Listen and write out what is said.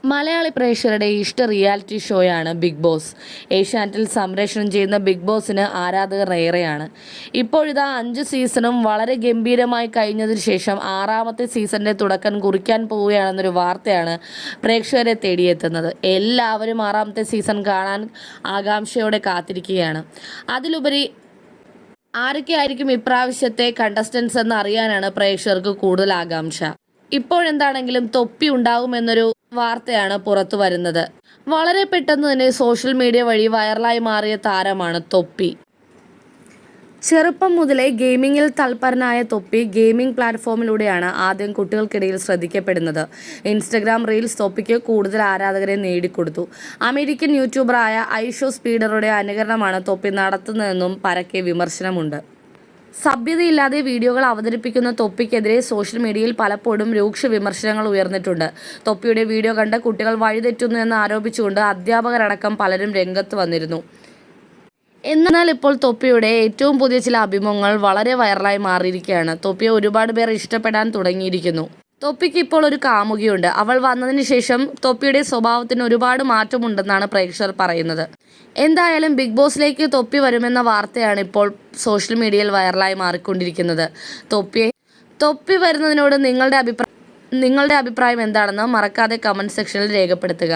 മലയാളി പ്രേക്ഷകരുടെ ഇഷ്ട reality ഷോയാണ് big boss. ഏഷ്യാനെറ്റിൽ സംപ്രേഷണം ചെയ്യുന്ന ബിഗ് ബോസിന് ആരാധകർ ഏറെയാണ്. ഇപ്പോഴിതാ 5 സീസണും വളരെ ഗംഭീരമായി കഴിഞ്ഞതിന് ശേഷം 6ാമത്തെ സീസണിൻ്റെ തുടക്കം കുറിക്കാൻ പോവുകയാണെന്നൊരു വാർത്തയാണ് പ്രേക്ഷകരെ തേടിയെത്തുന്നത്. എല്ലാവരും 6ാമത്തെ സീസൺ കാണാൻ ആകാംക്ഷയോടെ കാത്തിരിക്കുകയാണ്. അതിലുപരി ആരൊക്കെയായിരിക്കും ഇപ്രാവശ്യത്തെ കണ്ടസ്റ്റൻസ് എന്ന് അറിയാനാണ് പ്രേക്ഷകർക്ക് കൂടുതൽ ആകാംക്ഷ. ഇപ്പോഴെന്താണെങ്കിലും തൊപ്പി ഉണ്ടാകുമെന്നൊരു വാർത്തയാണ് പുറത്തു വരുന്നത്. വളരെ പെട്ടെന്ന് തന്നെ സോഷ്യൽ മീഡിയ വഴി വൈറലായി മാറിയ താരമാണ് തൊപ്പി. ചെറുപ്പം മുതലേ ഗെയിമിങ്ങിൽ തൽപരനായ തൊപ്പി ഗെയിമിംഗ് പ്ലാറ്റ്ഫോമിലൂടെയാണ് ആദ്യം കുട്ടികൾക്കിടയിൽ ശ്രദ്ധിക്കപ്പെടുന്നത്. ഇൻസ്റ്റഗ്രാം റീൽസ് തൊപ്പിക്ക് കൂടുതൽ ആരാധകരെ നേടിക്കൊടുത്തു. അമേരിക്കൻ യൂട്യൂബറായ ഐഷോ സ്പീഡറുടെ അനുകരണമാണ് തൊപ്പി നടത്തുന്നതെന്നും പരക്കെ വിമർശനമുണ്ട്. സഭ്യതയില്ലാതെ വീഡിയോകൾ അവതരിപ്പിക്കുന്ന തൊപ്പിക്കെതിരെ സോഷ്യൽ മീഡിയയിൽ പലപ്പോഴും രൂക്ഷ വിമർശനങ്ങൾ ഉയർന്നിട്ടുണ്ട്. തൊപ്പിയുടെ വീഡിയോ കണ്ട് കുട്ടികൾ വഴിതെറ്റുന്നു എന്ന് ആരോപിച്ചുകൊണ്ട് അധ്യാപകരടക്കം പലരും രംഗത്ത് വന്നിരുന്നു. എന്നാൽ ഇപ്പോൾ തൊപ്പിയുടെ ഏറ്റവും പുതിയ ചില അഭിമുഖങ്ങൾ വളരെ വൈറലായി മാറിയിരിക്കുകയാണ്. തൊപ്പിയെ ഒരുപാട് പേർ ഇഷ്ടപ്പെടാൻ തുടങ്ങിയിരിക്കുന്നു. തൊപ്പിക്ക് ഇപ്പോൾ ഒരു കാമുകിയുണ്ട്. അവൾ വന്നതിന് ശേഷം തൊപ്പിയുടെ സ്വഭാവത്തിന് ഒരുപാട് മാറ്റമുണ്ടെന്നാണ് പ്രേക്ഷകർ പറയുന്നത്. എന്തായാലും ബിഗ് ബോസിലേക്ക് തൊപ്പി വരുമെന്ന വാർത്തയാണ് ഇപ്പോൾ സോഷ്യൽ മീഡിയയിൽ വൈറലായി മാറിക്കൊണ്ടിരിക്കുന്നത്. തൊപ്പി വരുന്നതിനോട് നിങ്ങളുടെ അഭിപ്രായം എന്താണെന്ന് മറക്കാതെ കമൻറ്റ് സെക്ഷനിൽ രേഖപ്പെടുത്തുക.